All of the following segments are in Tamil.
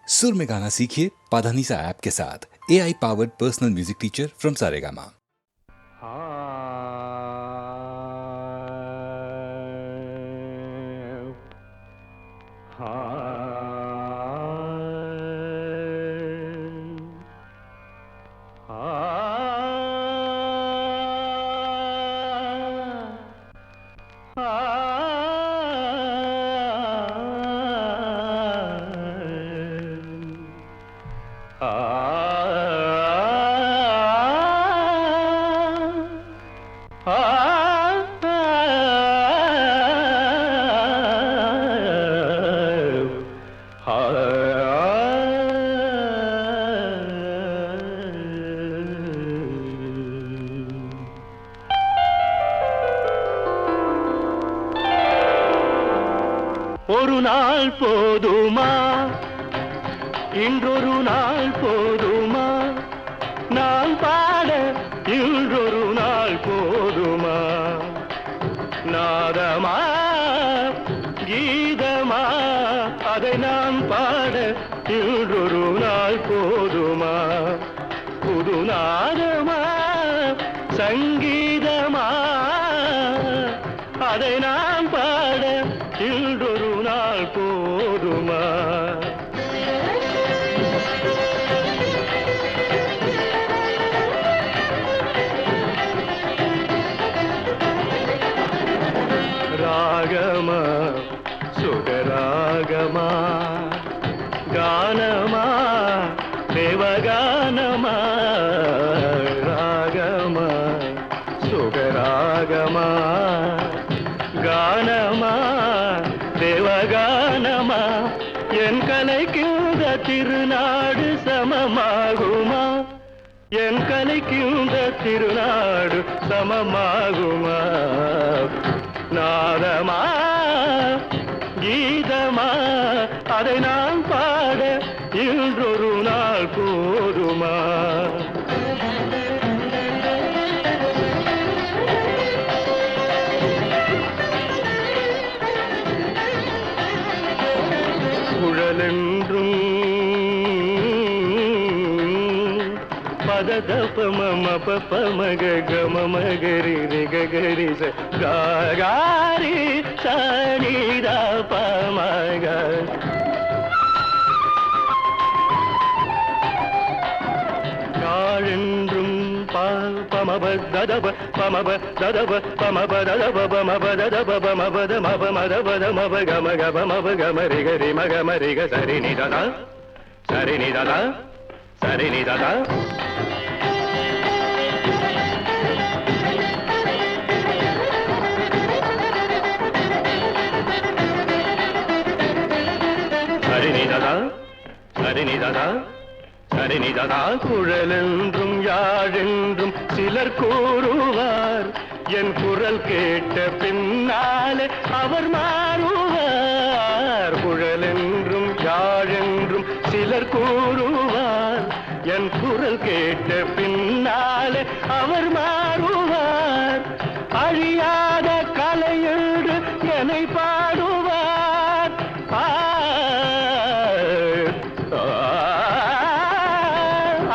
सुर में गाना सीखिए पाधानीसा ऐप के साथ। AI powered personal music teacher from Saregama. ஒரு நாள் போதுமா, இன்றொரு நாள் போதுமா, நான் பாட இன்றொரு நாள் போதுமா, நாதமா கீதமா அதை நான் பாட இன்றொரு நாள் போதுமா, புது நாதமா சங்கீதமா அதை நான் பாட இன்றொரு நாள் போதுமா. ராகமா சுகராகமா கானமா தேவகானமா, ராகமா சுகராகமா கானமா தேவகானமா, என் கலைக்குந்த திருநாடு சமமாகுமா, என் கலைக்குந்த திருநாடு சமமாகுமா, நாதமா கீதமா அதை நான் பாட இன்றொரு நாள் போதுமா. குழலென்றும் பததபம பமக கமமகரி ரிகரி காரி சனிதா பமக, காழென்றும் பமப ததப பமப ததப பமப ததப பமப ததப பமபத மப மதபத மப கம கப மப கம ரிகரி மக மரிக சரி நிததா சரி நிததா சரி நிததா. சரிநிததா சரிநிததா சரிநிததா. குழலென்றும் யாழென்றும் சிலர் கூறுவார், என் குரல் கேட்ட பின்னாலே அவர் மாறுவார். குழலென்றும் யாழென்றும் சிலர் கூறுவார், என் குரல் கேட்ட பின்னாலே அவர் மாறுவார். அழியாத கலையென்று என்னை பாடுவார்,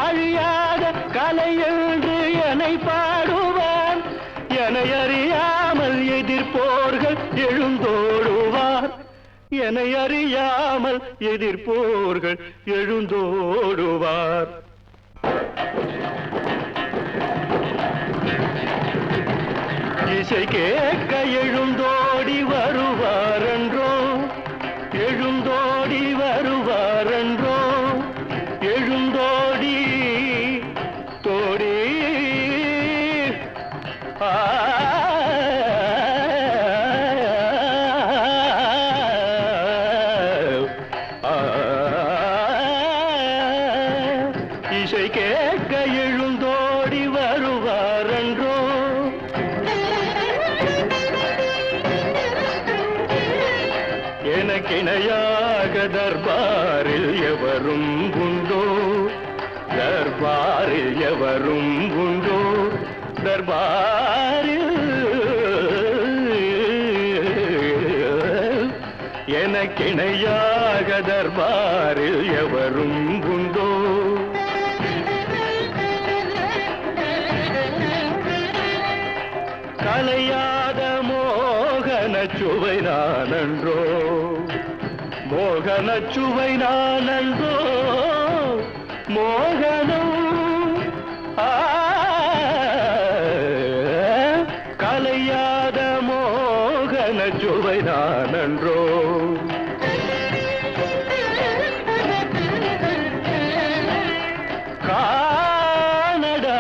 அழியாத கலையென்று என்னை பாடுவார். என்னை அறியாமல் எதிர்ப்போர்கள் எழுந்தோடுவார், என்னை அறியாமல் எதிர்ப்போர்கள் எழுந்தோடுவார். இசை கேட்க எழுந்தோடி வருவாரென்றோ, எழுந்தோடி வருவாரென்றோ, எழுந்தோடி தோடி இசை கேட்க எழுந்தோடி வருவாரென்றோ. எனக்கிணையாக தர்பாரில் எவரும் உண்டோ, தர்பாரில் எவரும் உண்டோ, தர்பாரில் எனக்கிணையாக தர்பாரில் எவரும் உண்டோ? கலையாத மோகன சுவை நானன்றோ, மோகன சுவை நானன்றோ, மோகனம் கலையாத மோகன சுவை நானன்றோ. கானடா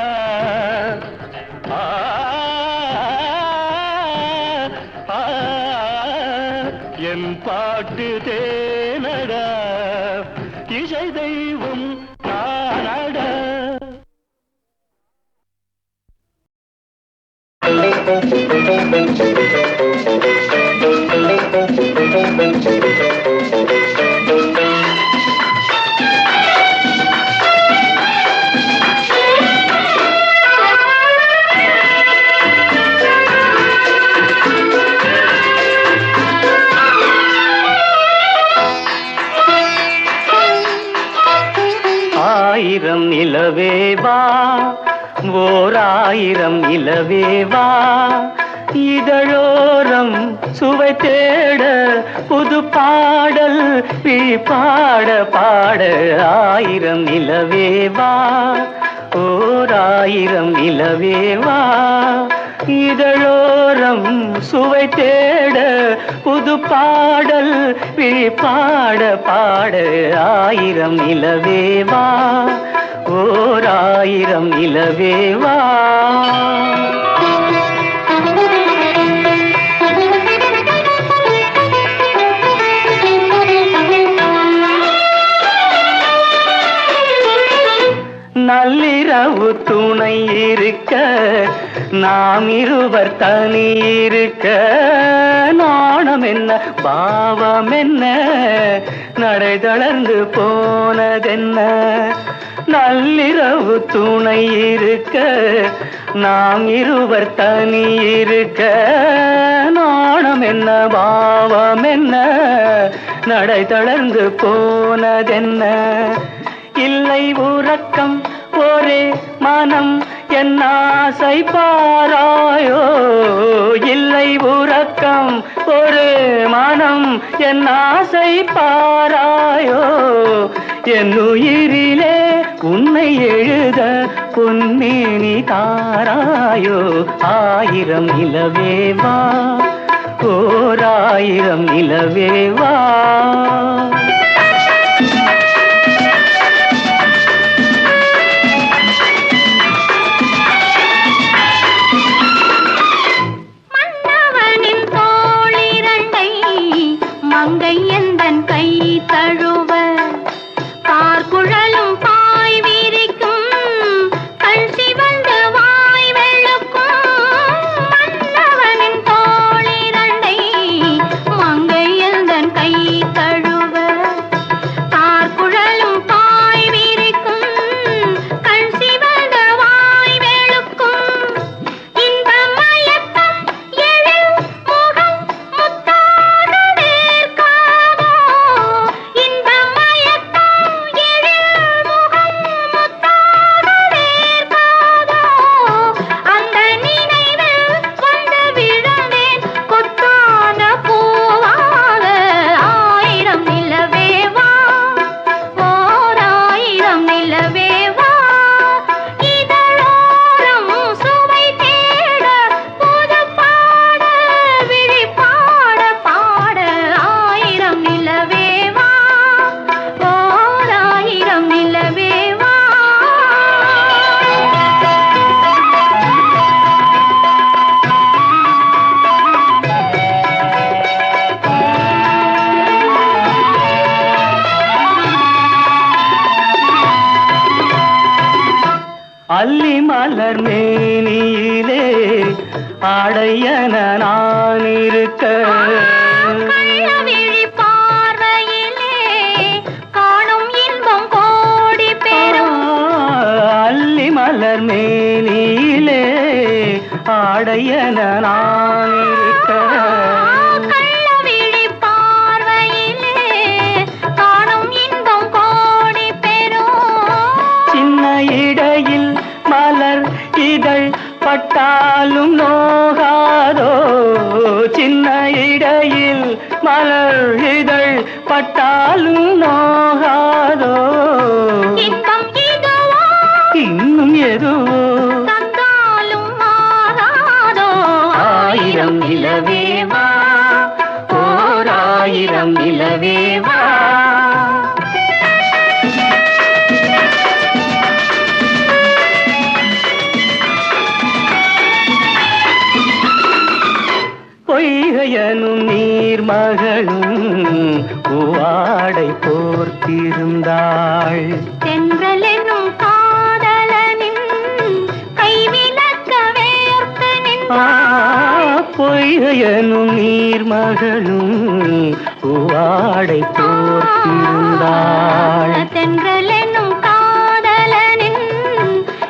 என் பாட்டு தேனடா, இசை தெய்வம் நானடா. ஆயிரம் நிலவேவா, ஓர் ஆயிரம் நிலவேவா, இதழோரம் சுவை தேட புது பாடல் பாட பாட. ஆயிரம் நிலவேவா, ஓர் ஆயிரம் நிலவேவா, இதழோரம் சுவை தேட புது பாடல் பாட பாட. ஆயிரம் நிலவேவா, ஓர் ஆயிரம் நிலவேவா. நள்ளிரவு துணை இருக்க, நாம் இருவர் தனி இருக்க, நாணம் என்ன பாவம் என்ன, நடை தளர்ந்து போனதென்ன. நள்ளிரவு துணை இருக்க, நாம் இருவர் தனி இருக்க, நாணம் என்ன பாவம் என்ன, நடை தளர்ந்து போனதென்ன. இல்லை உறக்கம் ஒரே மனம் என் ஆசை பாராயோ, இல்லை உறக்கம் ஒரு மனம் என் ஆசை பாராயோ. என் உயிரிலே உன்னை எழுத பொன்னேனி தாராயோ. ஆயிரம் நிலவேவா, ஓர் ஆயிரம் நிலவேவா. மங்கை எந்தன் கை தழுவ, பார்க்குழலும் பாய் விரிக்கும், கண் சிவந்து வாய் வெளுக்கும். மன்னவனின் தோளிரண்டை மங்கை எந்தன் கை தழுவ, பார்க்குழலும் பாய் விரிக்கும், கண் சிவந்து வாய் வெளுக்கும். இந்த மயக்கம் எழில் முகம் முத்தாக வேர்க்காதோ, இந்த மயக்கம் எழில் முகம் முத்தாக வேர்க்காதோ. அந்த நினைவில் வந்து விழுந்தேன் கொத்தான பூவாக. ஆயிரம் நிலவேவா, ஓர் ஆயிரம் நிலவேவா, இதழோரம் சுவை தேட புது பாட விழி பாட பாட. ஆயிரம் நிலவேவா, ஓர் ஆயிரம் நிலவேவா. அல்லி மலர் மேனியிலே ஆடையன நான் இருக்க, கள்ளவிழி பார்வையிலே காணும் இன்பம் கோடி பெறும். அல்லி மலர் மேனியிலே ஆடையன நான் இருக்க, கள்ளவிழி பார்வையிலே காணும் நீர்மகளும் பூவாடை போர்த்திருந்தாள். தென்றல் என்னும் காதலனின் கைவிலக்க வேர்த்து நின்றாள். பொய்கையனும் நீர்மகளும் பூவாடை போர்த்திருந்தாள். தென்றல் என்னும் காதலனின்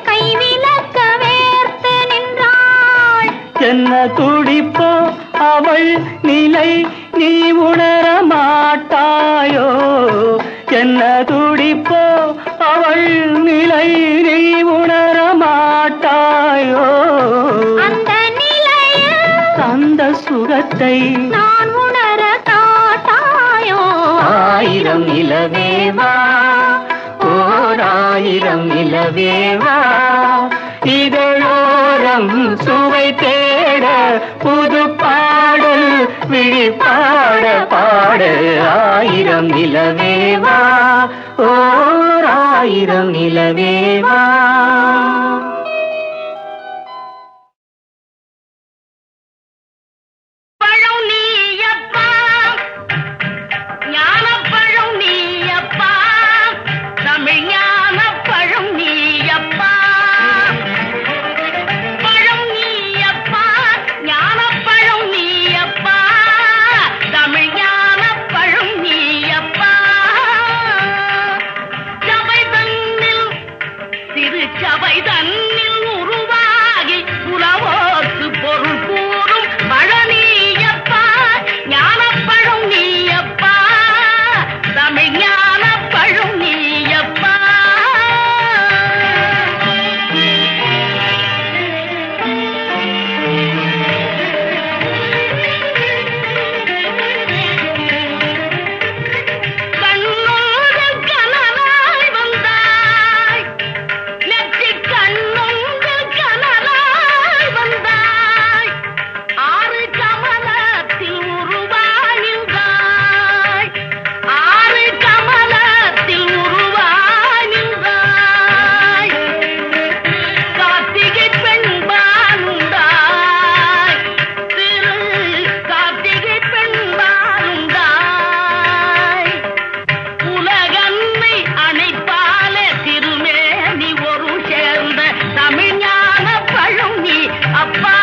கைவிலக்க வேர்த்து நின்றாள். என்ன துடிப்போ அவள் நிலை நீ உணர மாட்டாயோ? என்ன துடிப்போ அவள் நிலை நீ உணர மாட்டாயோ? அந்த நிலையில் அந்த சுகத்தை நான் உணர காட்டாயோ? ஆயிரம் நிலவேவா, ஓர் ஆயிரம் நிலவேவா, இதழோரம் சுவை தேட புது பாடல் விழி பாட பாட. ஆயிரம் நிலவேவா, ஓர் ஆயிரம் நிலவேவா. பழம் நீயப்பா, ஞானப்பழம் நீயப்பா, தமிழ் ஞானப்பழம் நீயப்பா. பழம் நீயப்பா, ஞானப்பழம் நீயப்பா, தமிழ் ஞானப்பழம் நீயப்பா. சபை தன்னில் திருச்சபை தன்னில் உருவாகி உலவோக்கு பொருள் கூறும் பழனியப்பா, ஞானப்பழம் நீயப்பா, தமிழ் ஞானப்பழம் நீயப்பா. கண்ணோடு கனலாய் வந்தாய், நெற்றிக் கண்ணோடு கனலாய் வந்தாய், ஆறு கமலத்தில் உருவானின்றாய், ஆறு கமலத்தில் உருவானின்றாய். கார்த்திகை பெண்பாலுண்டாய், திரு கார்த்திகை பெண்பாலுண்டாய். உலகன்னை அணைப்பால திருமேனி ஒரு சேர்ந்த தமிழ் ஞானப்பழம் நீ அப்பா.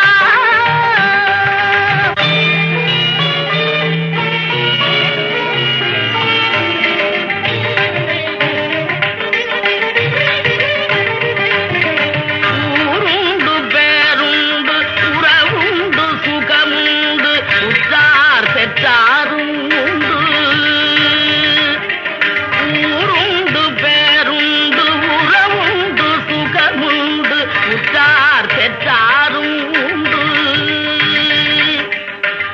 ஊருண்டு பேருண்டு உறவுண்டு சுகமுண்டு உற்றார் பெற்றாரும் உண்டு. ஊருண்டு பேருண்டு உறவுண்டு சுகமுண்டு உற்றார் பெற்றாரும் உண்டு.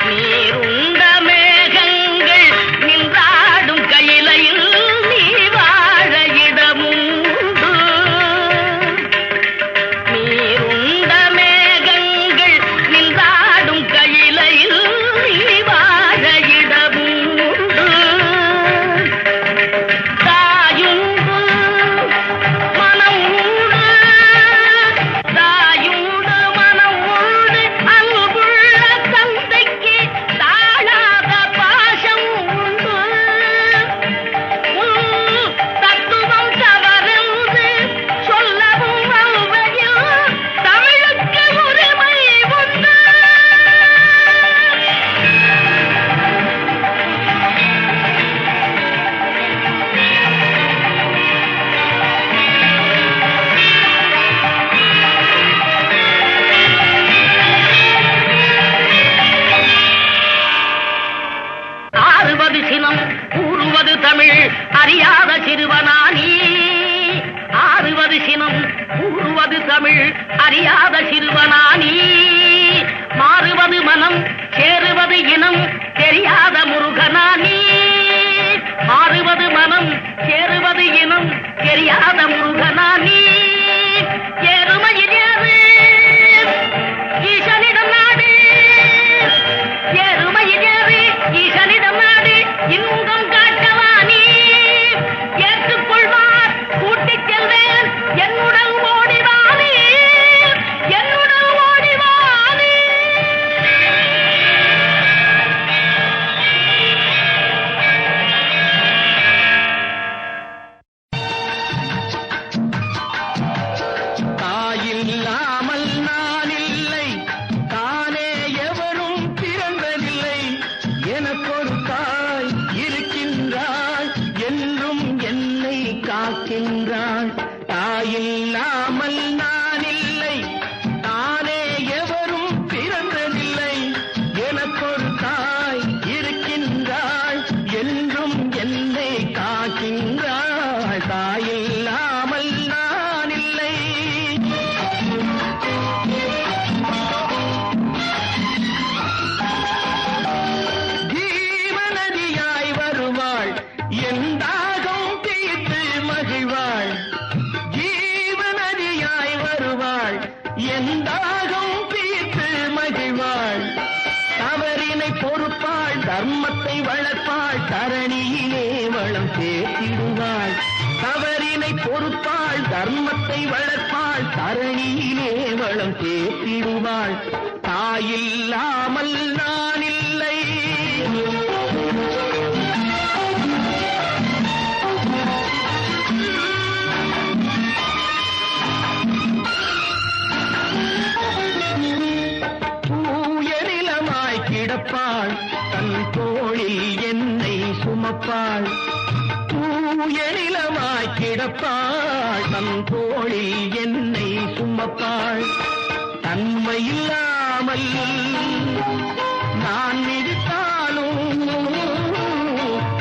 நீருண்ட மேகங்கள் நின்றாடும் கையிலையில் நீ வாழ இடமுண்டு. நீருண்ட மேகங்கள் நின்றாடும் கையிலையில் நீ வாழ இடமுண்டு. தாயுண்டு மனம் உண்டு, தாயுண்டு மனம் உண்டு, அன்புள்ள தந்தைக்கு தாழாத பாசம் உண்டு. தத்துவம் தவறுந்து சொல்லவும் அவ்வையில் தமிழுக்கு உரிமை உண்டு. ஆறுவது சினம் கூறுவது தமிழ் அறியாத சிறுவனானி. ஆறுவது சினம் கூறுவது தமிழ் அறியாத சிறுவனானி. மாறுவது மனம் சேருவது இனம் தெரியாத முருகனானி. மாறுவது மனம் சேருவது இனம் தெரியாத முருகனானி. ஏறுமையில் ஏறு ஈசனிடம் நாடு, ஏறுமையில் ஏறு ஈசனிடம் நாடு, இன்பம் காட்டவானி. ஏற்றுக்கொள்வார் கூட்டிச் செல்வேன் என்னுடன் ஓடிவானி, என்னுடன் ஓடிவானி. காக்கின்றாள். தாயில்லாமல் நான் இல்லை, தானே எவரும் பிறந்ததில்லை. எனக்கொரு தாய் இருக்கின்றாள், என்றும் என்னை காக்கின்றாள். தாயில்லாமல் நான் இல்லை. ஜீவநதியாய் வருவாள், என் தாகம் தீர்த்து மகிழ்வாள். ஜீவநதியாய் வருவாள், என் தாகம் தீர்த்து மகிழ்வாள். தவறினை பொறுப்பாள், தர்மத்தை வளர்ப்பாள், தரணியிலே வளம் சேர்த்திடுவாள். தவறினை பொறுப்பாள், தர்மத்தை வளர்ப்பாள், தரணியிலே வளம் சேர்த்திடுவாள். தாயில்லாமல் நான் இல்லை. கிடப்பாள், தன் தோளில் என்னை சுமப்பாள். தூய நிலமாய் கிடப்பாள், தன் தோளில் என்னை சுமப்பாள். தன்மையில்லாமல் நான் மிதித்தாலும்,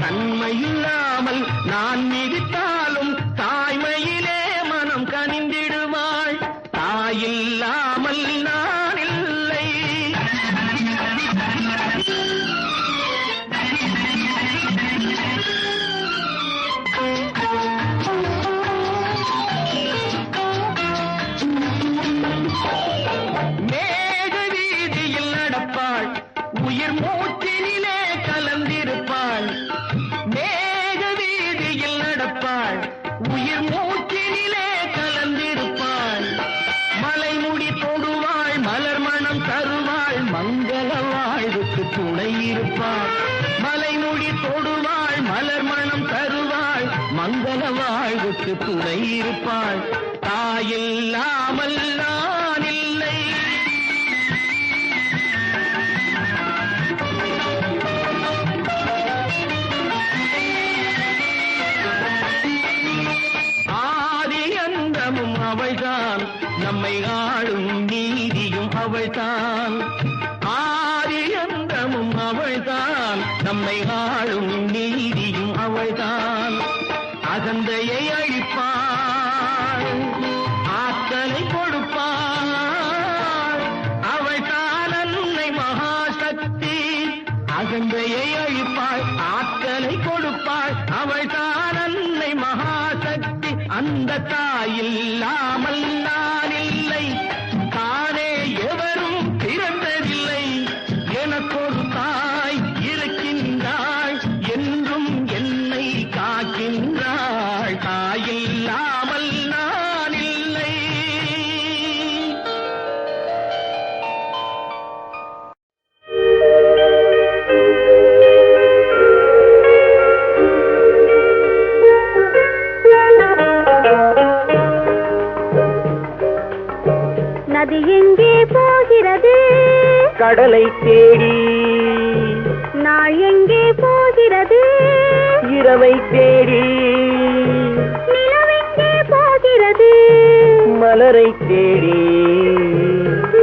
தன்மையில்லாமல் நான் மிதித்தாலும் தாய்மையிலே மனம் கனிந்திடுவாள். தாயில்லாமல் நான் இல்லை. மேக வீதியில் நடப்பாள், உயிர் மூச்சினிலே கலந்திருப்பாள். மேக வீதியில் நடப்பாள், உயிர் மூச்சினிலே கலந்திருப்பாள். மலைமுடி தொடுவாள், மலர் மணம் தருவாள், மங்கள வாழ்வுக்கு துணை இருப்பாள். மலைமுடி தொடுவாள், மலர் மணம் தருவாள், மங்கள வாழ்வுக்கு துணை இருப்பாள். தாயில்லாமல் நான் இல்லை. ஆதி அந்தமும் அவள்தான், நம்மை ஆளும் நீதியும் அவள்தான். ஆதி அந்தமும் அவள்தான், நம்மை ஆளும் நீதியும் அவள்தான். அகந்தையை அழிப்பாள், ஆற்றலை கொடுப்பாள். அவள்தான் அன்னை மகாசக்தி. அகந்தையை அழிப்பாள், ஆற்றலை கொடுப்பாள். அவள்தான் அன்னை மகாசக்தி. அந்த தாயில்லாமல் நான் இல்லை, தானே எவரும் பிறந்ததில்லை. எனக்கொரு தாய் இருக்கின்றாள், என்றும் என்னை காக்கின்றாள். தாயில்லாமல் நான் இல்லை. நதி எங்கே போகிறது? கடலை தேடி. நாள் எங்கே போகிறது? இரவை தேடி. நிலவெங்கே போகிறது? மலரை தேடி.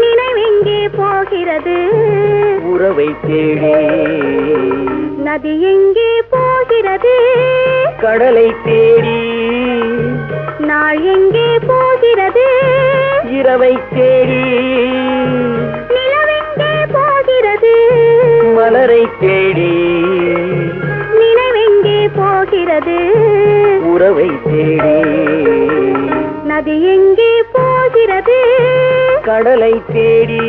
நினைவெங்கே போகிறது? உறவை தேடி. நதி எங்கே போகிறது? கடலை தேடி. நாள் எங்கே போகிறது? இரவை தேடி. நிலவெங்கே போகிறது? மலரை தேடி. நினைவெங்கே போகிறது? உறவை தேடி. நதி எங்கே போகிறது? கடலை தேடி.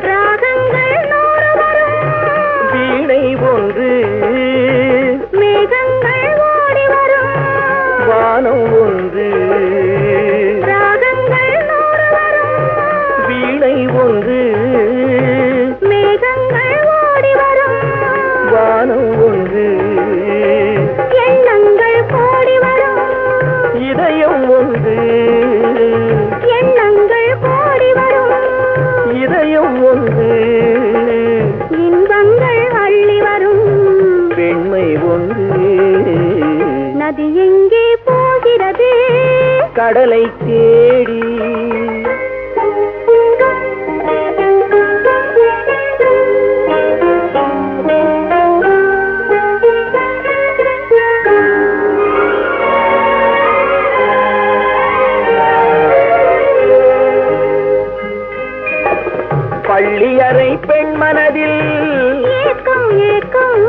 ராகங்கள் 100 வரும். ஒன்று. நதி எங்கே போகிறது? கடலை தேடி. பள்ளியறை பெண் மனதில் ஏக்கம் ஏக்கம்,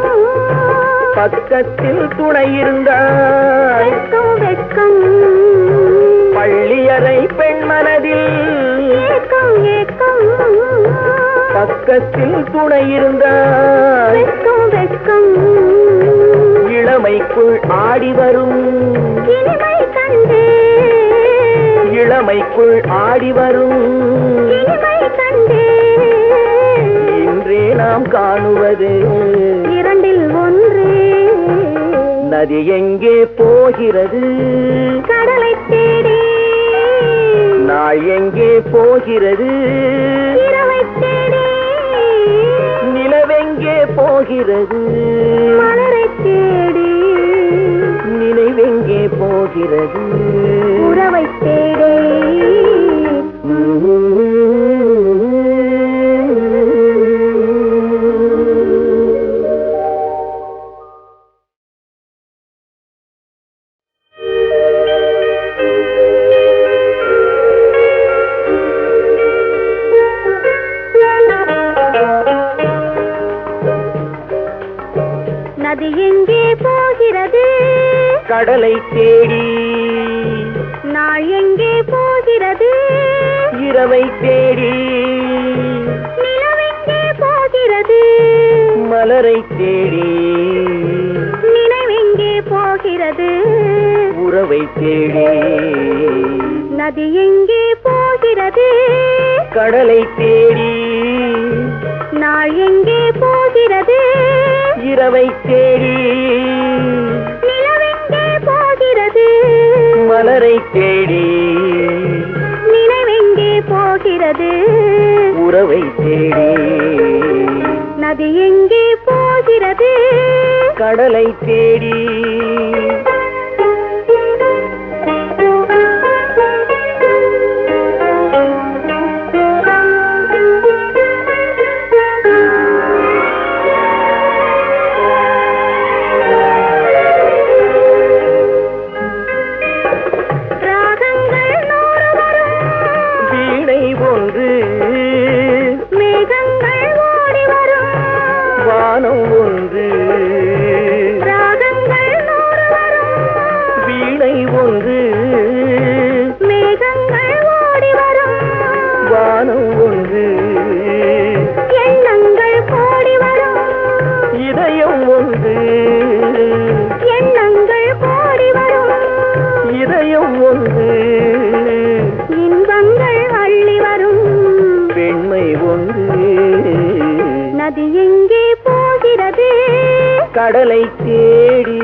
பக்கத்தில் துணை இருந்தாய். வெட்கம் வெட்கம், பள்ளியறை பெண் மனதில் ஏக்கம் ஏக்கம், பக்கத்தில் துணை இருந்தாய். வெட்கம் வெட்கம், இளமைக்குள் ஆடி வரும் இனிமை கண்டு, இளமைக்குள் ஆடி வரும் இனிமை கண்டு, இன்றே நாம் காணுவது இரண்டில் ஒன்று. நதி எங்கே போகிறது? கடலை தேடி. நாள் எங்கே போகிறது? இரவை தேடி. நிலவெங்கே போகிறது? மலரை தேடி. நினைவெங்கே போகிறது? உறவை தேடி. நதி எங்கே போகிறது? கடலை தேடி. நாள் எங்கே போகிறது? இரவை தேடி. நிலவெங்கே போகிறது? மலரை தேடி. நினைவெங்கே போகிறது? உறவை தேடி. நதி எங்கே போகிறது? கடலை தேடி. நாள் எங்கே போகிறது? இரவை தேடி. நிலவெங்கே போகிறது? மலரை தேடி. நினைவெங்கே போகிறது? உறவை தேடி. நதி எங்கே போகிறது? கடலை தேடி. கடலை தேடி.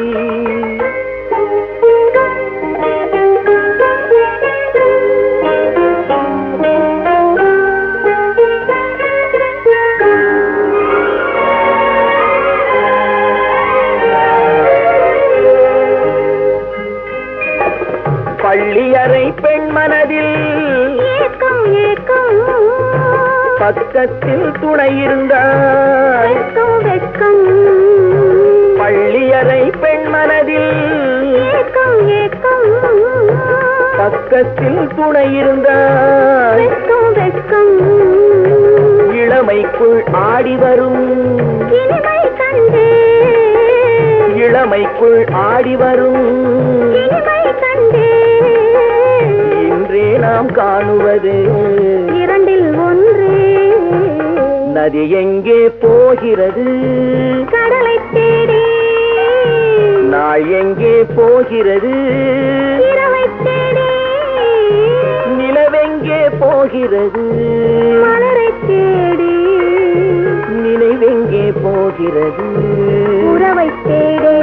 பள்ளியறை பெண் மனதில் ஏக்கம் ஏக்கம், பக்கத்தில் துணை இருந்தாய். வெட்கம் வெட்கம், பள்ளியறை பெண் மனதில் ஏக்கம் ஏக்கம், பக்கத்தில் துணை இருந்தாய். வெட்கம் வெட்கம், இளமைக்குள் ஆடி வரும் இனிமை கண்டு, இளமைக்குள் ஆடி வரும் இனிமை கண்டு, இன்றே நாம் காணுவது இரண்டில் ஒன்று. நதி எங்கே போகிறது? கடலை தேடி. நாள் எங்கே போகிறது? இரவை தேடி. நிலவெங்கே போகிறது? மலரை தேடி. நினைவெங்கே போகிறது? உறவை தேடி.